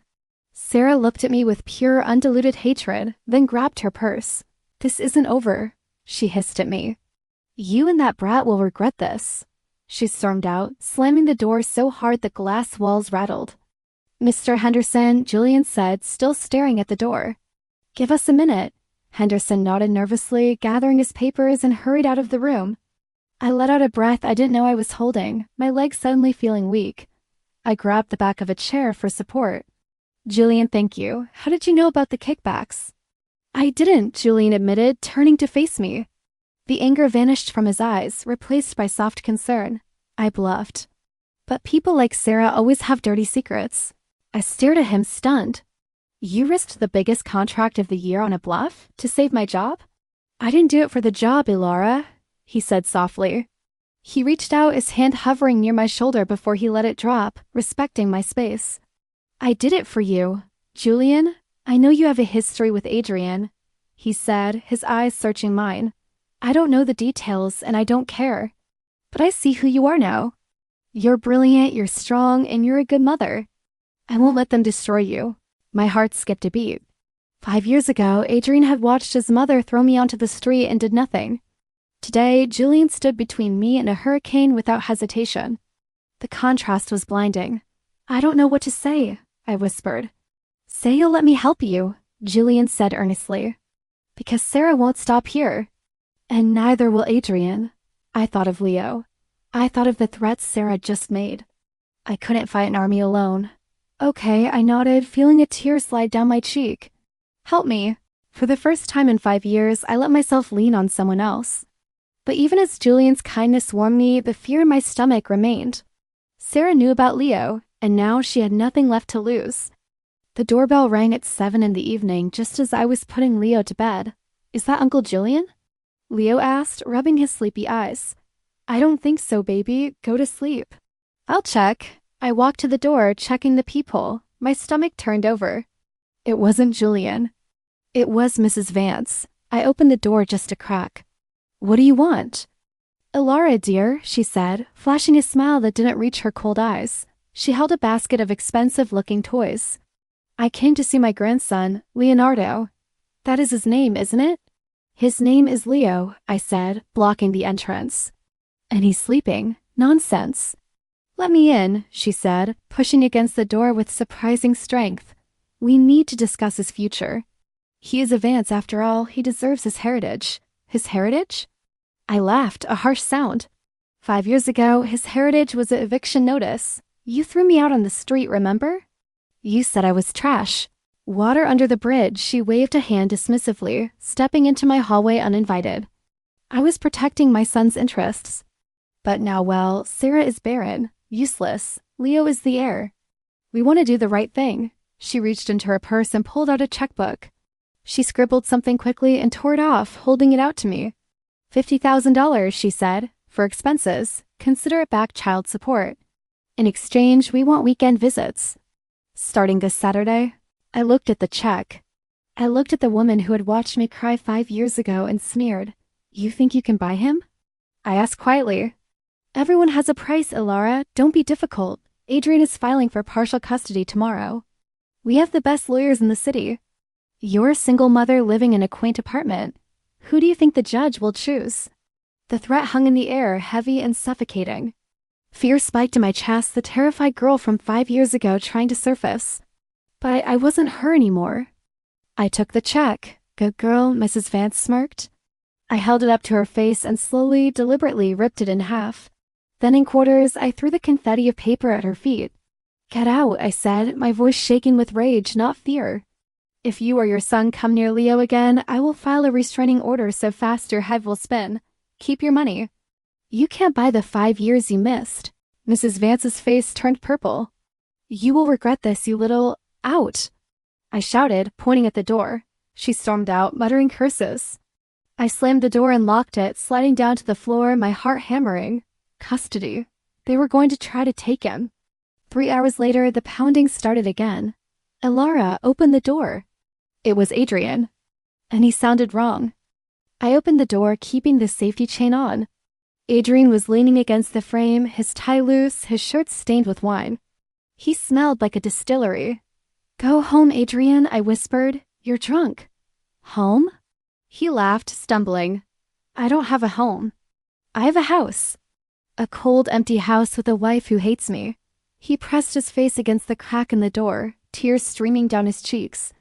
S1: Sarah looked at me with pure, undiluted hatred, then grabbed her purse. This isn't over, she hissed at me. You and that brat will regret this. She stormed out, slamming the door so hard the glass walls rattled. Mr. Henderson, Julian said, still staring at the door. Give us a minute. Henderson nodded nervously, gathering his papers, and hurried out of the room. I let out a breath I didn't know I was holding, my legs suddenly feeling weak. I grabbed the back of a chair for support. Julian, thank you. How did you know about the kickbacks? I didn't, Julian admitted, turning to face me. The anger vanished from his eyes, replaced by soft concern. I bluffed. But people like Sarah always have dirty secrets. I stared at him, stunned. You risked the biggest contract of the year on a bluff to save my job? I didn't do it for the job, Elara, he said softly. He reached out, his hand hovering near my shoulder before he let it drop, respecting my space. I did it for you, Julian. I know you have a history with Adrian, he said, his eyes searching mine. I don't know the details, and I don't care. But I see who you are now. You're brilliant, you're strong, and you're a good mother. I won't let them destroy you. My heart skipped a beat. 5 years ago, Adrian had watched his mother throw me onto the street and did nothing. Today, Julian stood between me and a hurricane without hesitation. The contrast was blinding. I don't know what to say, I whispered. Say you'll let me help you, Julian said earnestly. Because Sarah won't stop here. And neither will Adrian. I thought of Leo. I thought of the threats Sarah just made. I couldn't fight an army alone. Okay, I nodded, feeling a tear slide down my cheek. Help me. For the first time in 5 years, I let myself lean on someone else. But even as Julian's kindness warmed me, the fear in my stomach remained. Sarah knew about Leo, and now she had nothing left to lose. The doorbell rang at 7 in the evening, just as I was putting Leo to bed. Is that Uncle Julian? Leo asked, rubbing his sleepy eyes. I don't think so, baby. Go to sleep. I'll check. I walked to the door, checking the peephole. My stomach turned over. It wasn't Julian. It was Mrs. Vance. I opened the door just a crack. What do you want? Elara, dear, she said, flashing a smile that didn't reach her cold eyes. She held a basket of expensive-looking toys. I came to see my grandson, Leonardo. That is his name, isn't it? His name is Leo, I said, blocking the entrance. And he's sleeping. Nonsense. Let me in, she said, pushing against the door with surprising strength. We need to discuss his future. He is a Vance, after all. He deserves his heritage. His heritage? I laughed, a harsh sound. 5 years ago, his heritage was an eviction notice. You threw me out on the street, remember? You said I was trash. Water under the bridge, she waved a hand dismissively, stepping into my hallway uninvited. I was protecting my son's interests. But now, well, Sarah is barren. Useless. Leo is the heir. We want to do the right thing. She reached into her purse and pulled out a checkbook. She scribbled something quickly and tore it off, holding it out to me. $50,000, she said, for expenses. Consider it back child support. In exchange, we want weekend visits. Starting this Saturday, I looked at the check. I looked at the woman who had watched me cry 5 years ago and sneered. You think you can buy him? I asked quietly. Everyone has a price, Elara. Don't be difficult. Adrian is filing for partial custody tomorrow. We have the best lawyers in the city. You're a single mother living in a quaint apartment. Who do you think the judge will choose? The threat hung in the air, heavy and suffocating. Fear spiked in my chest, the terrified girl from 5 years ago trying to surface. But I wasn't her anymore. I took the check. Good girl, Mrs. Vance smirked. I held it up to her face and slowly, deliberately ripped it in half. Then in quarters, I threw the confetti of paper at her feet. Get out, I said, my voice shaking with rage, not fear. If you or your son come near Leo again, I will file a restraining order so fast your head will spin. Keep your money. You can't buy the 5 years you missed. Mrs. Vance's face turned purple. You will regret this, you little... Out. I shouted, pointing at the door. She stormed out, muttering curses. I slammed the door and locked it, sliding down to the floor, my heart hammering. Custody. They were going to try to take him. 3 hours later, the pounding started again. Elara, open the door. It was Adrian. And he sounded wrong. I opened the door, keeping the safety chain on. Adrian was leaning against the frame, his tie loose, his shirt stained with wine. He smelled like a distillery. Go home, Adrian, I whispered. You're drunk. Home? He laughed, stumbling. I don't have a home. I have a house. A cold, empty house with a wife who hates me. He pressed his face against the crack in the door, tears streaming down his cheeks.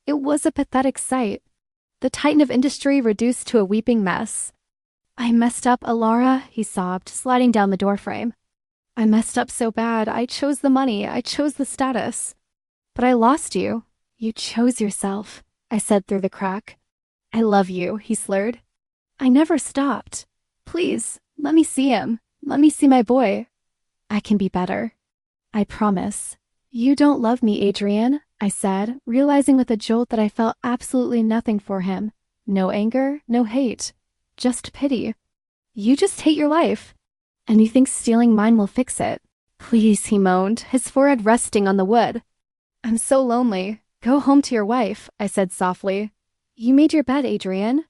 S1: It was a pathetic sight. The titan of industry reduced to a weeping mess. I messed up, Elara, he sobbed, sliding down the doorframe. I messed up so bad. I chose the money. I chose the status. But I lost you. You chose yourself, I said through the crack. I love you, he slurred. I never stopped. Please, let me see him. Let me see my boy. I can be better. I promise. You don't love me, Adrian, I said, realizing with a jolt that I felt absolutely nothing for him. No anger, no hate. Just pity. You just hate your life. And you think stealing mine will fix it. Please, he moaned, his forehead resting on the wood. I'm so lonely. Go home to your wife, I said softly. You made your bed, Adrian.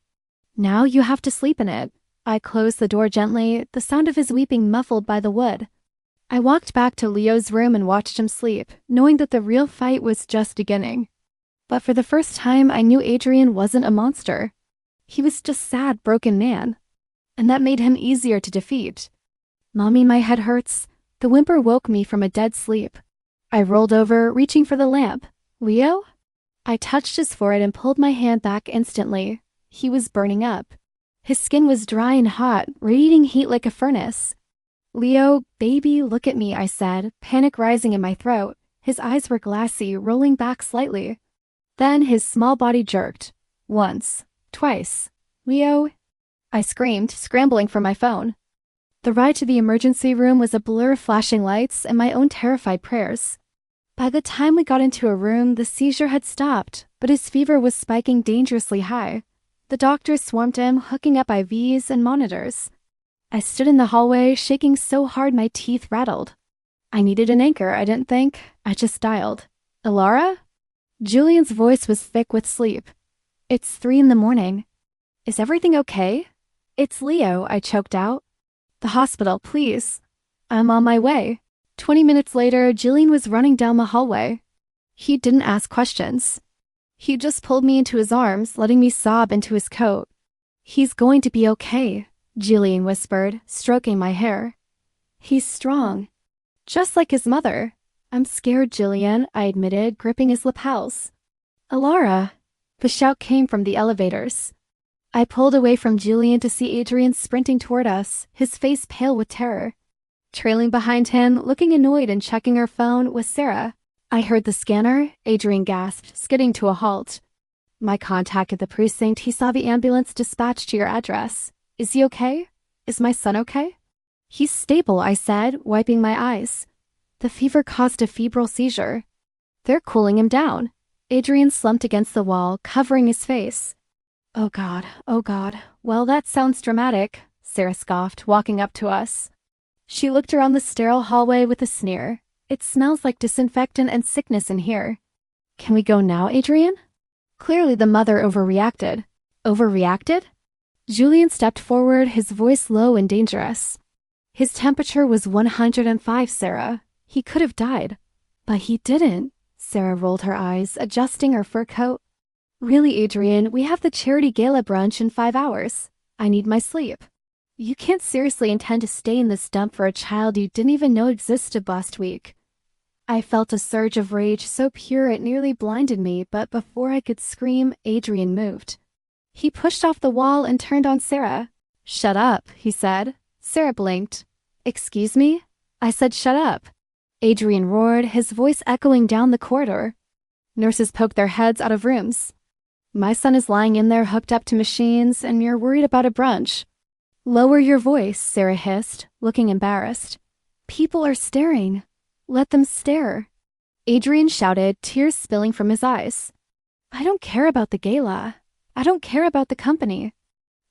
S1: Now you have to sleep in it. I closed the door gently, the sound of his weeping muffled by the wood. I walked back to Leo's room and watched him sleep, knowing that the real fight was just beginning. But for the first time, I knew Adrian wasn't a monster. He was just a sad, broken man. And that made him easier to defeat. Mommy, my head hurts. The whimper woke me from a dead sleep. I rolled over, reaching for the lamp. Leo? I touched his forehead and pulled my hand back instantly. He was burning up. His skin was dry and hot, radiating heat like a furnace. Leo, baby, look at me, I said, panic rising in my throat. His eyes were glassy, rolling back slightly. Then his small body jerked. Once. Twice. Leo? I screamed, scrambling for my phone. The ride to the emergency room was a blur of flashing lights and my own terrified prayers. By the time we got into a room, the seizure had stopped, but his fever was spiking dangerously high. The doctors swarmed him, hooking up IVs and monitors. I stood in the hallway, shaking so hard my teeth rattled. I needed an anchor, I didn't think. I just dialed. Elara? Julian's voice was thick with sleep. It's 3 a.m. Is everything okay? It's Leo, I choked out. The hospital, please. I'm on my way. 20 minutes later, Julian was running down the hallway. He didn't ask questions. He just pulled me into his arms, letting me sob into his coat. He's going to be okay, Julian whispered, stroking my hair. He's strong. Just like his mother. I'm scared, Julian, I admitted, gripping his lapels. Elara. The shout came from the elevators. I pulled away from Julian to see Adrian sprinting toward us, his face pale with terror. Trailing behind him, looking annoyed and checking her phone, was Sarah. I heard the scanner, Adrian gasped, skidding to a halt. My contact at the precinct, he saw the ambulance dispatched to your address. Is he okay? Is my son okay? He's stable, I said, wiping my eyes. The fever caused a febrile seizure. They're cooling him down. Adrian slumped against the wall, covering his face. Oh God, oh God. Well, that sounds dramatic, Sarah scoffed, walking up to us. She looked around the sterile hallway with a sneer. It smells like disinfectant and sickness in here. Can we go now, Adrian? Clearly the mother overreacted. Overreacted? Julian stepped forward, his voice low and dangerous. His temperature was 105, Sarah. He could have died. But he didn't. Sarah rolled her eyes, adjusting her fur coat. Really, Adrian, we have the charity gala brunch in 5 hours. I need my sleep. You can't seriously intend to stay in this dump for a child you didn't even know existed last week. I felt a surge of rage so pure it nearly blinded me, but before I could scream, Adrian moved. He pushed off the wall and turned on Sarah. Shut up, he said. Sarah blinked. Excuse me? I said shut up. Adrian roared, his voice echoing down the corridor. Nurses poked their heads out of rooms. My son is lying in there hooked up to machines, and you're worried about a brunch. Lower your voice, Sarah hissed, looking embarrassed. People are staring. Let them stare. Adrian shouted, tears spilling from his eyes. I don't care about the gala. I don't care about the company.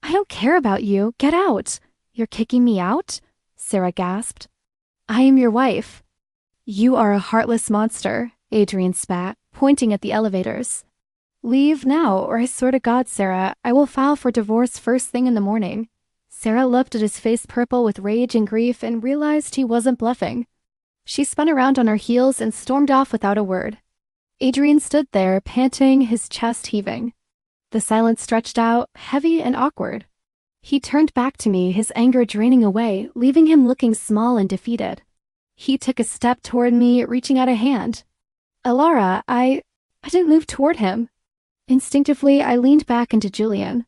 S1: I don't care about you. Get out. You're kicking me out? Sarah gasped. I am your wife. You are a heartless monster, Adrian spat, pointing at the elevators. Leave now, or I swear to God, Sarah, I will file for divorce first thing in the morning. Sarah looked at his face purple with rage and grief and realized he wasn't bluffing. She spun around on her heels and stormed off without a word. Adrian stood there, panting, his chest heaving. The silence stretched out, heavy and awkward. He turned back to me, his anger draining away, leaving him looking small and defeated. He took a step toward me, reaching out a hand. Elara, I didn't move toward him. Instinctively, I leaned back into Julian.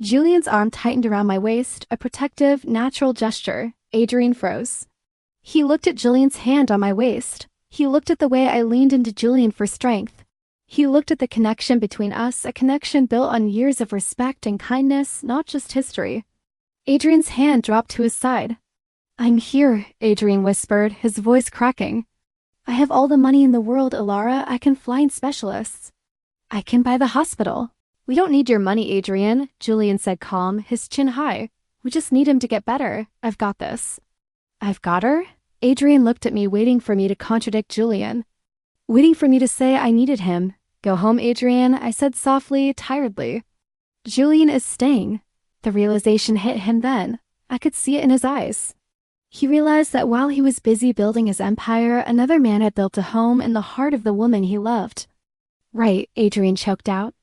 S1: Julian's arm tightened around my waist, a protective, natural gesture. Adrian froze. He looked at Julian's hand on my waist. He looked at the way I leaned into Julian for strength. He looked at the connection between us, a connection built on years of respect and kindness, not just history. Adrian's hand dropped to his side. I'm here, Adrian whispered, his voice cracking. I have all the money in the world, Elara. I can fly in specialists. I can buy the hospital. We don't need your money, Adrian, Julian said calm, his chin high. We just need him to get better. I've got this. I've got her? Adrian looked at me, waiting for me to contradict Julian. Waiting for me to say I needed him. Go home, Adrian, I said softly, tiredly. Julian is staying. The realization hit him then. I could see it in his eyes. He realized that while he was busy building his empire, another man had built a home in the heart of the woman he loved. Right, Adrian choked out.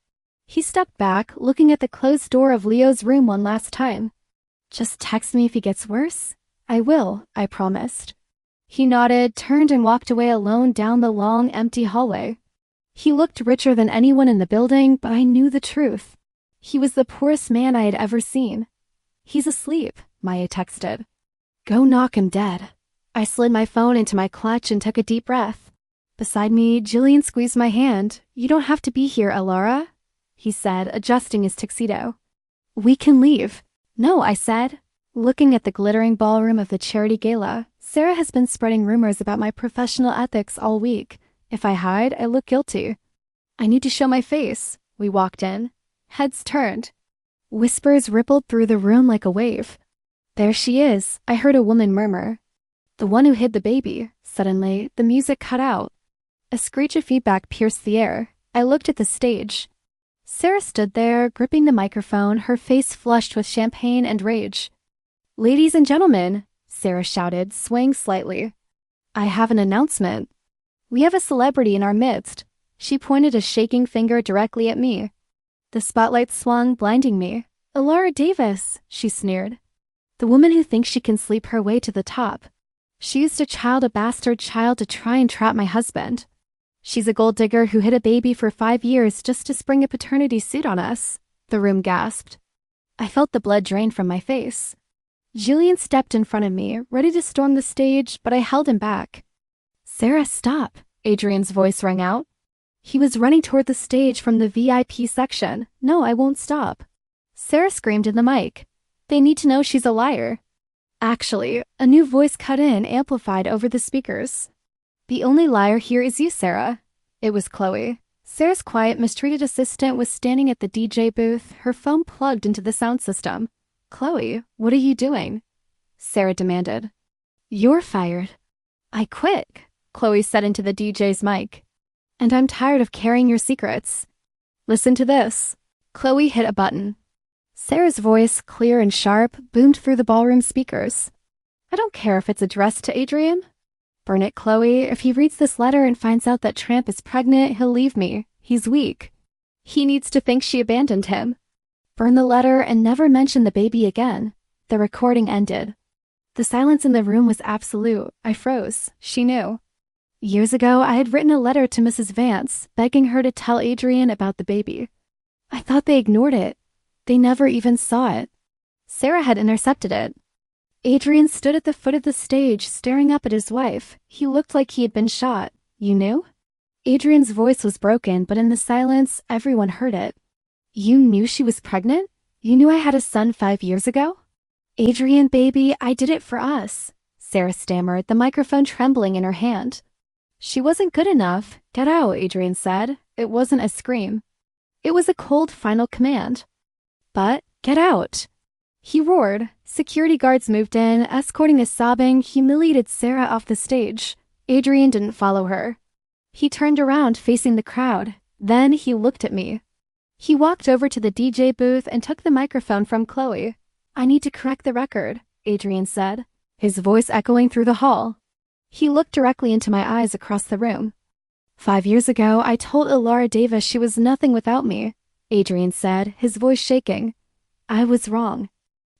S1: He stepped back, looking at the closed door of Leo's room one last time. Just text me if he gets worse. I will, I promised. He nodded, turned and walked away alone down the long, empty hallway. He looked richer than anyone in the building, but I knew the truth. He was the poorest man I had ever seen. He's asleep, Maya texted. Go knock him dead. I slid my phone into my clutch and took a deep breath. Beside me, Julian squeezed my hand. You don't have to be here, Elara, he said, adjusting his tuxedo. We can leave. No, I said. Looking at the glittering ballroom of the charity gala, Sarah has been spreading rumors about my professional ethics all week. If I hide, I look guilty. I need to show my face. We walked in. Heads turned. Whispers rippled through the room like a wave. There she is, I heard a woman murmur. The one who hid the baby. Suddenly, the music cut out. A screech of feedback pierced the air. I looked at the stage. Sarah stood there, gripping the microphone, her face flushed with champagne and rage. Ladies and gentlemen, Sarah shouted, swaying slightly. I have an announcement. We have a celebrity in our midst. She pointed a shaking finger directly at me. The spotlight swung, blinding me. Elara Davis, she sneered. The woman who thinks she can sleep her way to the top. She used a bastard child to try and trap my husband. She's a gold digger who hid a baby for 5 years just to spring a paternity suit on us. The room gasped. I felt the blood drain from my face. Julian stepped in front of me, ready to storm the stage, but I held him back. Sarah, stop, Adrian's voice rang out. He was running toward the stage from the VIP section. No, I won't stop. Sarah screamed in the mic. They need to know she's a liar. Actually, a new voice cut in, amplified over the speakers. The only liar here is you, Sarah. It was Chloe. Sarah's quiet, mistreated assistant was standing at the DJ booth, her phone plugged into the sound system. Chloe, what are you doing? Sarah demanded. You're fired. I quit, Chloe said into the DJ's mic. And I'm tired of carrying your secrets. Listen to this. Chloe hit a button. Sarah's voice, clear and sharp, boomed through the ballroom speakers. I don't care if it's addressed to Adrian. Burn it, Chloe. If he reads this letter and finds out that Tramp is pregnant, he'll leave me. He's weak. He needs to think she abandoned him. Burn the letter and never mention the baby again. The recording ended. The silence in the room was absolute. I froze. She knew. Years ago, I had written a letter to Mrs. Vance, begging her to tell Adrian about the baby. I thought they ignored it. They never even saw it. Sarah had intercepted it. Adrian stood at the foot of the stage, staring up at his wife. He looked like he had been shot. You knew? Adrian's voice was broken, but in the silence, everyone heard it. You knew she was pregnant? You knew I had a son 5 years ago? Adrian, baby, I did it for us, Sarah stammered, the microphone trembling in her hand. She wasn't good enough. Get out, Adrian said. It wasn't a scream. It was a cold final command. But, get out. He roared. Security guards moved in, escorting a sobbing, humiliated Sarah off the stage. Adrian didn't follow her. He turned around facing the crowd. Then he looked at me. He walked over to the DJ booth and took the microphone from Chloe. I need to correct the record, Adrian said, his voice echoing through the hall. He looked directly into my eyes across the room. 5 years ago, I told Elara Davis she was nothing without me, Adrian said, his voice shaking. I was wrong.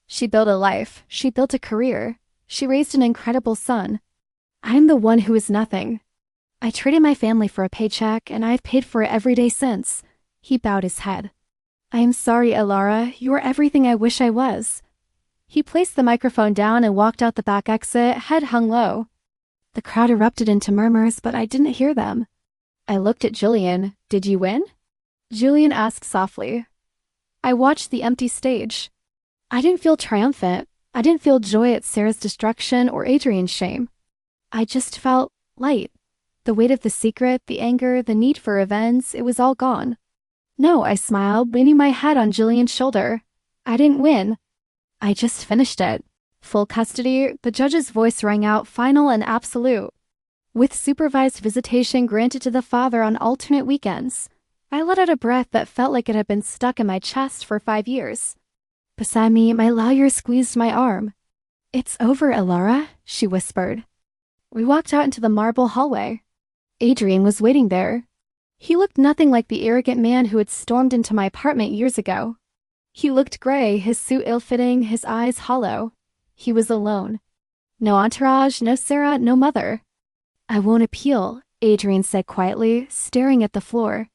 S1: She built a life. She built a career. She raised an incredible son. I am the one who is nothing. I traded my family for a paycheck, and I've paid for it every day since. He bowed his head. I am sorry, Elara. You are everything I wish I was. He placed the microphone down and walked out the back exit, head hung low. The crowd erupted into murmurs, but I didn't hear them. I looked at Julian. Did you win? Julian asked softly. I watched the empty stage. I didn't feel triumphant. I didn't feel joy at Sarah's destruction or Adrian's shame. I just felt light. The weight of the secret, the anger, the need for revenge, it was all gone. No, I smiled, leaning my head on Julian's shoulder. I didn't win. I just finished it. Full custody, the judge's voice rang out final and absolute. With supervised visitation granted to the father on alternate weekends. I let out a breath that felt like it had been stuck in my chest for 5 years. Beside me, my lawyer squeezed my arm. It's over, Elara, she whispered. We walked out into the marble hallway. Adrian was waiting there. He looked nothing like the arrogant man who had stormed into my apartment years ago. He looked gray, his suit ill-fitting, his eyes hollow. He was alone. No entourage, no Sarah, no mother. I won't appeal, Adrian said quietly, staring at the floor.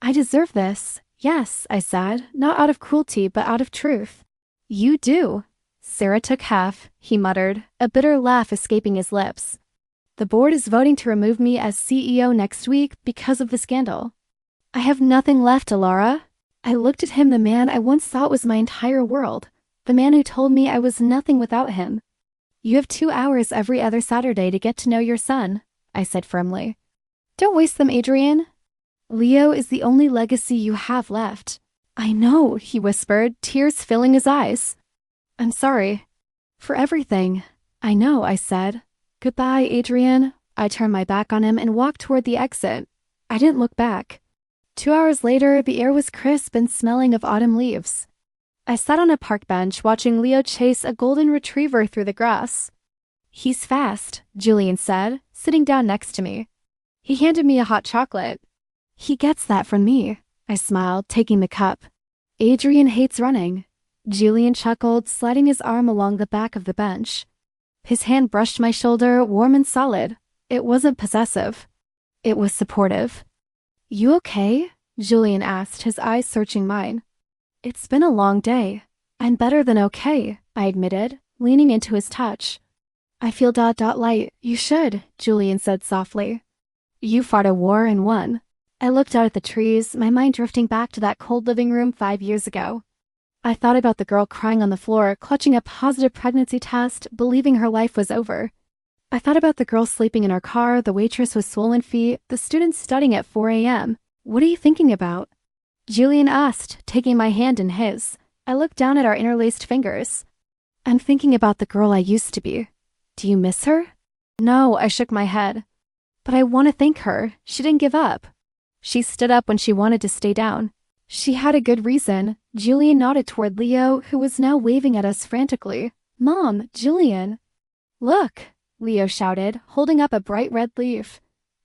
S1: I deserve this. Yes, I said, not out of cruelty, but out of truth. You do. Sarah took half, he muttered, a bitter laugh escaping his lips. The board is voting to remove me as CEO next week because of the scandal. I have nothing left, Elara. I looked at him, the man I once thought was my entire world, the man who told me I was nothing without him. You have 2 hours every other Saturday to get to know your son, I said firmly. Don't waste them, Adrian. Leo is the only legacy you have left. I know, he whispered, tears filling his eyes. I'm sorry. For everything. I know, I said. Goodbye, Adrian. I turned my back on him and walked toward the exit. I didn't look back. 2 hours later, the air was crisp and smelling of autumn leaves. I sat on a park bench watching Leo chase a golden retriever through the grass. He's fast, Julian said, sitting down next to me. He handed me a hot chocolate. He gets that from me, I smiled, taking the cup. Adrian hates running. Julian chuckled, sliding his arm along the back of the bench. His hand brushed my shoulder, warm and solid. It wasn't possessive. It was supportive. You okay? Julian asked, his eyes searching mine. It's been a long day. I'm better than okay, I admitted, leaning into his touch. I feel light. You should, Julian said softly. You fought a war and won. I looked out at the trees, my mind drifting back to that cold living room 5 years ago. I thought about the girl crying on the floor, clutching a positive pregnancy test, believing her life was over. I thought about the girl sleeping in her car, the waitress with swollen feet, the students studying at 4 a.m. What are you thinking about? Julian asked, taking my hand in his. I looked down at our interlaced fingers. I'm thinking about the girl I used to be. Do you miss her? No, I shook my head. But I want to thank her. She didn't give up. She stood up when she wanted to stay down. She had a good reason. Julian nodded toward Leo, who was now waving at us frantically. Mom, Julian. Look, Leo shouted, holding up a bright red leaf.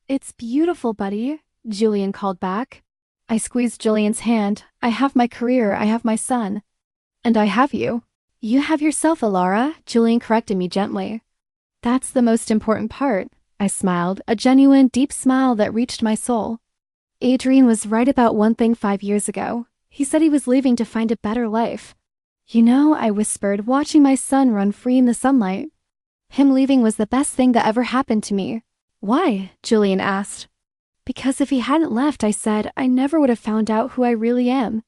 S1: It's beautiful, buddy, Julian called back. I squeezed Julian's hand. I have my career, I have my son. And I have you. You have yourself, Elara, Julian corrected me gently. That's the most important part, I smiled, a genuine, deep smile that reached my soul. Adrian was right about one thing 5 years ago. He said he was leaving to find a better life. You know, I whispered, watching my son run free in the sunlight. Him leaving was the best thing that ever happened to me. Why? Julian asked. Because if he hadn't left, I said, I never would have found out who I really am.